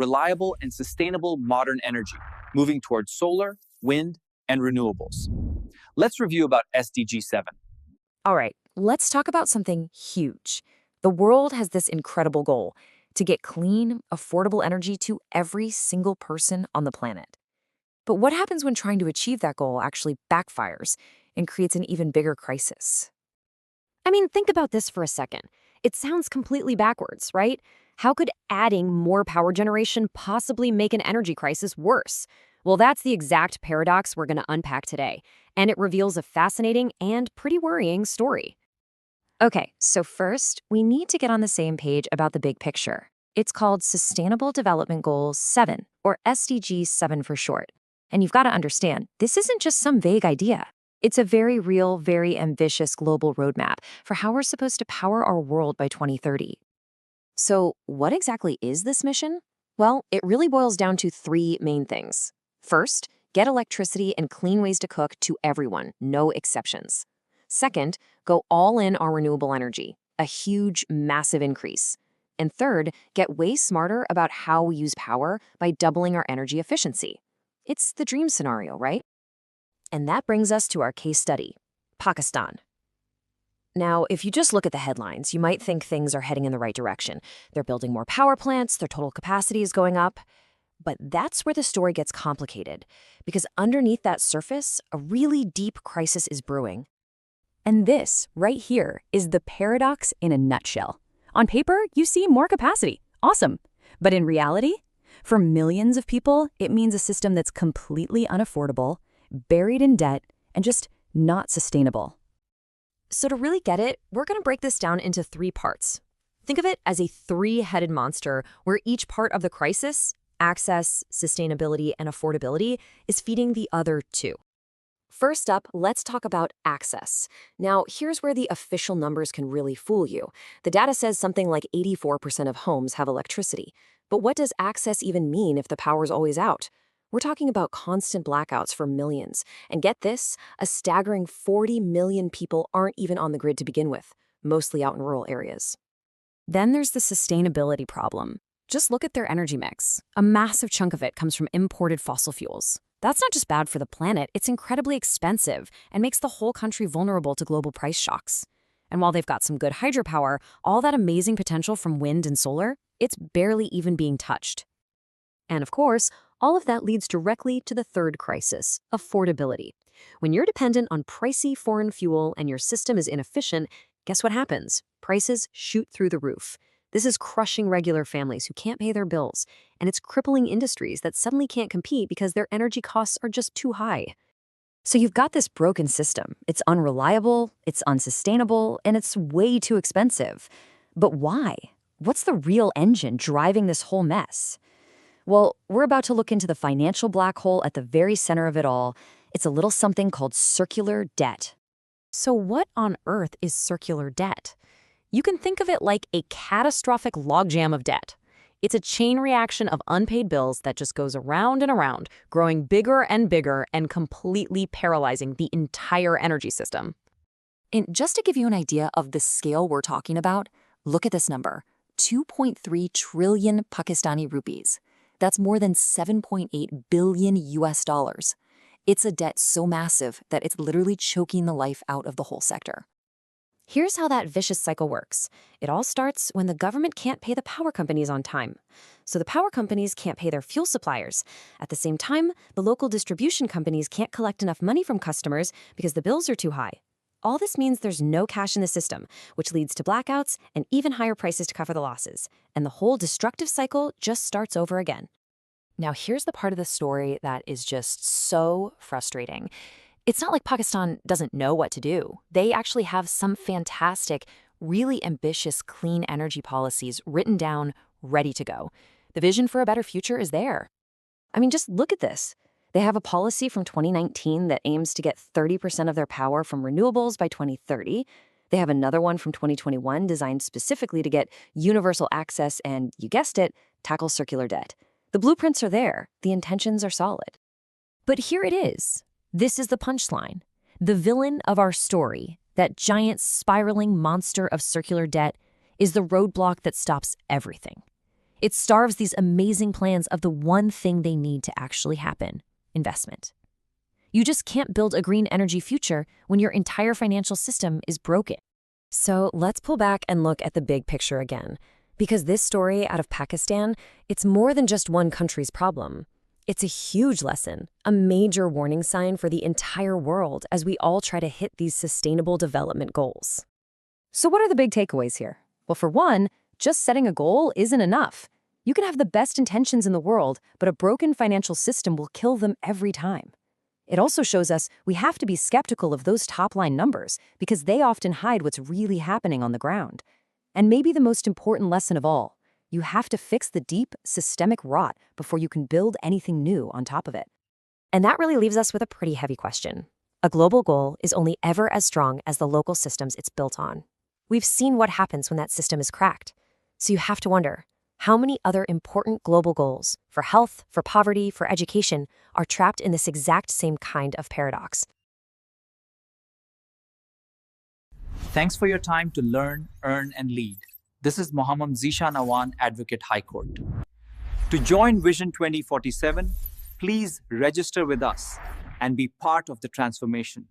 reliable and sustainable modern energy, moving towards solar, wind, and renewables. Let's review about SDG 7. All right, let's talk about something huge. The world has this incredible goal to get clean, affordable energy to every single person on the planet. But what happens when trying to achieve that goal actually backfires and creates an even bigger crisis? I mean, think about this for a second. It sounds completely backwards, right? How could adding more power generation possibly make an energy crisis worse? Well, that's the exact paradox we're going to unpack today, and it reveals a fascinating and pretty worrying story. Okay, so first, we need to get on the same page about the big picture. It's called Sustainable Development Goals 7, or SDG 7 for short. And you've got to understand, this isn't just some vague idea. It's a very real, very ambitious global roadmap for how we're supposed to power our world by 2030. So, what exactly is this mission? Well, it really boils down to three main things. First, get electricity and clean ways to cook to everyone, no exceptions. Second, go all in on renewable energy, a huge, massive increase. And third, get way smarter about how we use power by doubling our energy efficiency. It's the dream scenario, right? And that brings us to our case study, Pakistan. Now, if you just look at the headlines, you might think things are heading in the right direction. They're building more power plants, their total capacity is going up. But that's where the story gets complicated, because underneath that surface, a really deep crisis is brewing. And this, right here, is the paradox in a nutshell. On paper, you see more capacity. Awesome. But in reality, for millions of people, it means a system that's completely unaffordable, buried in debt, and just not sustainable. So to really get it, we're going to break this down into three parts. Think of it as a three-headed monster where each part of the crisis, access, sustainability, and affordability, is feeding the other two. First up, let's talk about access. Now, here's where the official numbers can really fool you. The data says something like 84% of homes have electricity. But what does access even mean if the power's always out? We're talking about constant blackouts for millions. And get this, a staggering 40 million people aren't even on the grid to begin with, mostly out in rural areas. Then there's the sustainability problem. Just look at their energy mix. A massive chunk of it comes from imported fossil fuels. That's not just bad for the planet, it's incredibly expensive and makes the whole country vulnerable to global price shocks. And while they've got some good hydropower, all that amazing potential from wind and solar, it's barely even being touched. And of course, all of that leads directly to the third crisis, affordability. When you're dependent on pricey foreign fuel and your system is inefficient, guess what happens? Prices shoot through the roof. This is crushing regular families who can't pay their bills, and it's crippling industries that suddenly can't compete because their energy costs are just too high. So you've got this broken system. It's unreliable, it's unsustainable, and it's way too expensive. But why? What's the real engine driving this whole mess? Well, we're about to look into the financial black hole at the very center of it all. It's a little something called circular debt. So what on earth is circular debt? You can think of it like a catastrophic logjam of debt. It's a chain reaction of unpaid bills that just goes around and around, growing bigger and completely paralyzing the entire energy system. And just to give you an idea of the scale we're talking about, look at this number, 2.3 trillion Pakistani rupees. That's more than 7.8 billion US dollars. It's a debt so massive that it's literally choking the life out of the whole sector. Here's how that vicious cycle works. It all starts when the government can't pay the power companies on time. So the power companies can't pay their fuel suppliers. At the same time, the local distribution companies can't collect enough money from customers because the bills are too high. All this means there's no cash in the system, which leads to blackouts and even higher prices to cover the losses. And the whole destructive cycle just starts over again. Now, here's the part of the story that is just so frustrating. It's not like Pakistan doesn't know what to do. They actually have some fantastic, really ambitious clean energy policies written down, ready to go. The vision for a better future is there. I mean, just look at this. They have a policy from 2019 that aims to get 30% of their power from renewables by 2030. They have another one from 2021 designed specifically to get universal access and, you guessed it, tackle circular debt. The blueprints are there. The intentions are solid. But here it is. This is the punchline. The villain of our story, that giant spiraling monster of circular debt, is the roadblock that stops everything. It starves these amazing plans of the one thing they need to actually happen: investment. You just can't build a green energy future when your entire financial system is broken. So let's pull back and look at the big picture again. Because this story out of Pakistan, it's more than just one country's problem. It's a huge lesson, a major warning sign for the entire world as we all try to hit these sustainable development goals. So what are the big takeaways here? Well, for one, just setting a goal isn't enough. You can have the best intentions in the world, but a broken financial system will kill them every time. It also shows us we have to be skeptical of those top-line numbers because they often hide what's really happening on the ground. And maybe the most important lesson of all, you have to fix the deep, systemic rot before you can build anything new on top of it. And that really leaves us with a pretty heavy question. A global goal is only ever as strong as the local systems it's built on. We've seen what happens when that system is cracked. So you have to wonder, how many other important global goals for health, for poverty, for education are trapped in this exact same kind of paradox? Thanks for your time to learn, earn, and lead. This is Mohammad Zishan Awan, Advocate High Court. To join Vision 2047, please register with us and be part of the transformation.